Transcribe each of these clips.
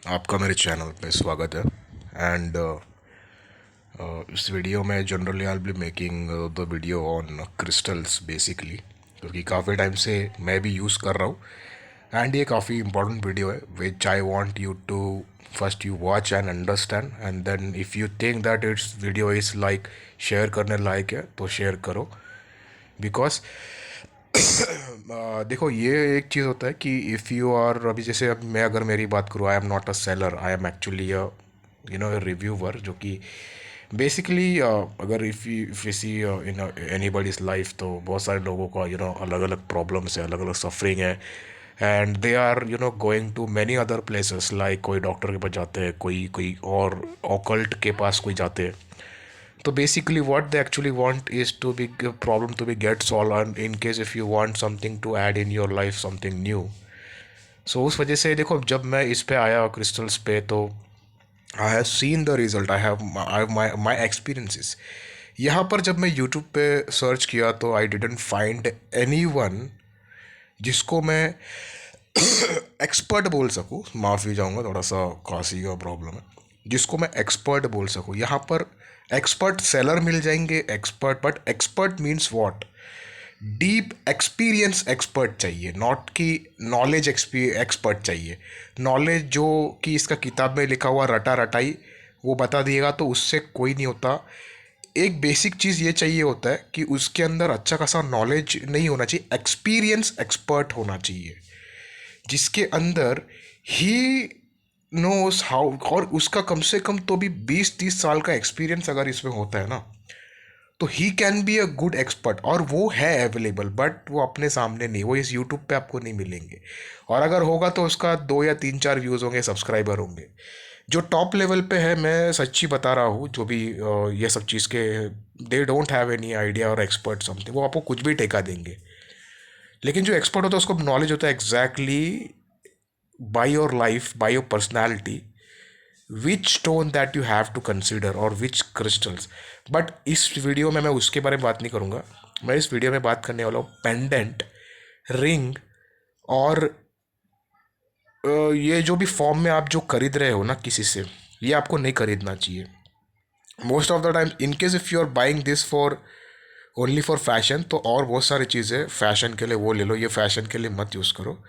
आपका मेरे चैनल पे स्वागत है। एंड इस वीडियो में generally I will be making the video on crystals basically, क्योंकि काफ़ी टाइम से मैं भी यूज़ कर रहा हूँ। एंड ये काफ़ी इंपॉर्टेंट वीडियो है which I want you to first you watch and understand, and then if you think that it's video is like share करने लायक है तो शेयर करो। बिकॉज देखो, ये एक चीज़ होता है कि इफ़ यू आर, अभी जैसे अब मैं अगर मेरी बात करूँ, I am not a seller, I am actually a reviewer, जो कि बेसिकली अगर if you see in anybody's life, तो बहुत सारे लोगों का अलग अलग प्रॉब्लम्स है, अलग अलग सफरिंग है, and they are going to many other places, like कोई डॉक्टर के पास जाते हैं, कोई कोई और ऑकल्ट के पास कोई जाते हैं। तो basically what they actually want is to be problem to be get solved, and in case if you want something to add in your life, something new. So उस वजह से देखो, जब मैं इस पे आया क्रिस्टल्स पे, तो I have seen the result, I have my experiences. यहाँ पर जब मैं यूट्यूब पे सर्च किया तो I didn't find any one जिसको मैं एक्सपर्ट बोल सकूँ। माफ़ी चाहूँगा, थोड़ा सा खांसी का प्रॉब्लम है। जिसको मैं एक्सपर्ट बोल सकूँ, यहाँ पर एक्सपर्ट सेलर मिल जाएंगे, expert, but expert means what? Deep experience expert चाहिए, नॉट कि नॉलेज एक्सपर्ट चाहिए। नॉलेज जो कि इसका किताब में लिखा हुआ रटा रटाई वो बता दिएगा तो उससे कोई नहीं होता। एक बेसिक चीज़ ये चाहिए होता है कि उसके अंदर अच्छा खासा नॉलेज नहीं होना चाहिए, एक्सपीरियंस एक्सपर्ट होना चाहिए, जिसके अंदर ही नोस हाउ, और उसका कम से कम तो भी 20-30 साल का एक्सपीरियंस अगर इसमें होता है ना, तो he can be a good expert. और वो है अवेलेबल, बट वो अपने सामने नहीं, वो इस यूट्यूब पे आपको नहीं मिलेंगे। और अगर होगा तो उसका 2 या 3 4 व्यूज़ होंगे, सब्सक्राइबर होंगे। जो टॉप लेवल पे है, मैं सच्ची बता रहा हूँ, जो भी ये सब चीज़ के, they don't have any idea और एक्सपर्ट समथिंग, वो आपको कुछ भी टेका देंगे। लेकिन जो एक्सपर्ट होता है उसको नॉलेज होता है exactly by your life, by your personality, which stone that you have to consider और विच क्रिस्टल्स। बट इस वीडियो में मैं उसके बारे में बात नहीं करूँगा। मैं इस वीडियो में बात करने वाला हूँ पेंडेंट, रिंग, और ये जो भी फॉर्म में आप जो खरीद रहे हो ना किसी से, ये आपको नहीं खरीदना चाहिए। Most of the time in case if you are buying this for only for fashion, तो और बहुत सारी चीज़ें फैशन के लिए वो ले लो, ये फैशन के लिए मत यूज़ करो।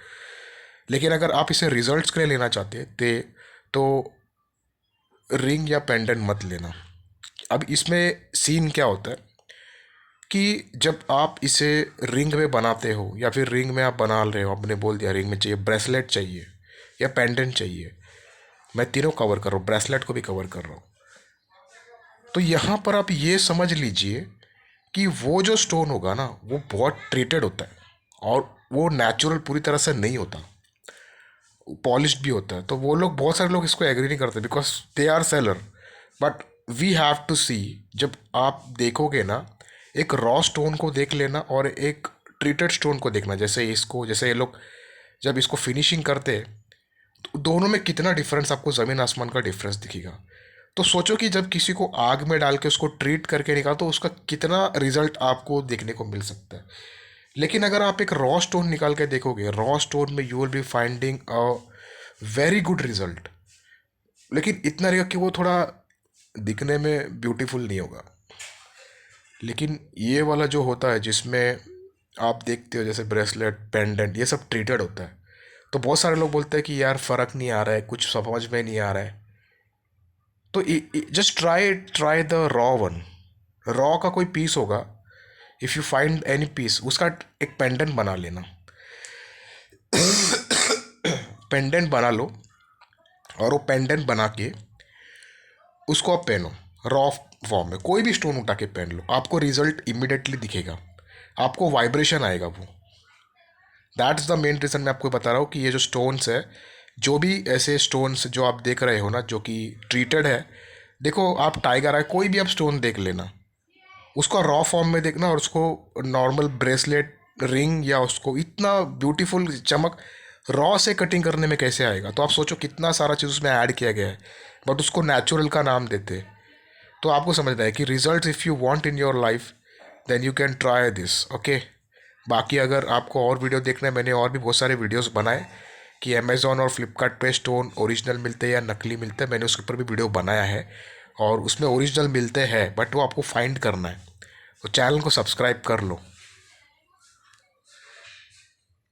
लेकिन अगर आप इसे रिजल्ट्स के लिए लेना चाहते थे तो रिंग या पेंडेंट मत लेना। अब इसमें सीन क्या होता है कि जब आप इसे रिंग में बनाते हो, या फिर रिंग में आप बना रहे हो, आपने बोल दिया रिंग में चाहिए, ब्रेसलेट चाहिए या पेंडेंट चाहिए, मैं तीनों कवर कर रहा हूँ, ब्रेसलेट को भी कवर कर रहा हूँ। तो यहाँ पर आप ये समझ लीजिए कि वो जो स्टोन होगा ना, वो बहुत ट्रीटेड होता है, और वो नेचुरल पूरी तरह से नहीं होता, पॉलिश्ड भी होता है। तो वो लोग, बहुत सारे लोग इसको एग्री नहीं करते because they are seller. But we have to see, जब आप देखोगे ना, एक रॉ स्टोन को देख लेना और एक ट्रीटेड स्टोन को देखना। जैसे इसको, जैसे ये लोग जब इसको फिनिशिंग करते हैं, तो दोनों में कितना डिफरेंस, आपको ज़मीन आसमान का डिफरेंस दिखेगा। तो सोचो कि जब किसी को आग में डाल के उसको ट्रीट करके निकालो तो उसका कितना रिजल्ट आपको देखने को मिल सकता है। लेकिन अगर आप एक रॉ स्टोन निकाल के देखोगे, रॉ स्टोन में you will be finding a very good result. लेकिन इतना रहेगा कि वो थोड़ा दिखने में ब्यूटीफुल नहीं होगा। लेकिन ये वाला जो होता है, जिसमें आप देखते हो जैसे ब्रेसलेट, पेंडेंट, ये सब ट्रीटेड होता है, तो बहुत सारे लोग बोलते हैं कि यार फ़र्क नहीं आ रहा है, कुछ समझ में नहीं आ रहा है। तो just try try the raw one. Raw का कोई पीस होगा, if you find any piece, उसका एक पेंडेंट बना लेना। पेंडेंट बना लो, और वो पेंडेंट बना के उसको आप पहनो रॉ फॉर्म में, कोई भी स्टोन उठा के पहन लो, आपको रिजल्ट इमिडिएटली दिखेगा, आपको वाइब्रेशन आएगा वो। दैट्स द मेन रीज़न मैं आपको बता रहा हूँ कि ये जो स्टोन्स है, जो भी ऐसे स्टोन्स जो आप देख रहे हो ना, जो कि ट्रीटेड है, देखो आप टाइगर है, कोई भी आप स्टोन देख लेना, उसको रॉ फॉर्म में देखना, और उसको नॉर्मल ब्रेसलेट, रिंग, या उसको इतना ब्यूटीफुल चमक रॉ से कटिंग करने में कैसे आएगा। तो आप सोचो कितना सारा चीज़ उसमें ऐड किया गया है, बट उसको नेचुरल का नाम देते। तो आपको समझना है कि result if you want in your life, then you can try this, okay. बाकी अगर आपको और वीडियो देखना है, मैंने और भी बहुत सारे वीडियोस बनाए, कि अमेज़ॉन और फ्लिपकार्ट पे स्टोन ओरिजिनल मिलते हैं या नकली मिलते हैं। मैंने उसके ऊपर भी वीडियो बनाया है, और उसमें ओरिजिनल मिलते हैं बट वो आपको फाइंड करना है। तो चैनल को सब्सक्राइब कर लो।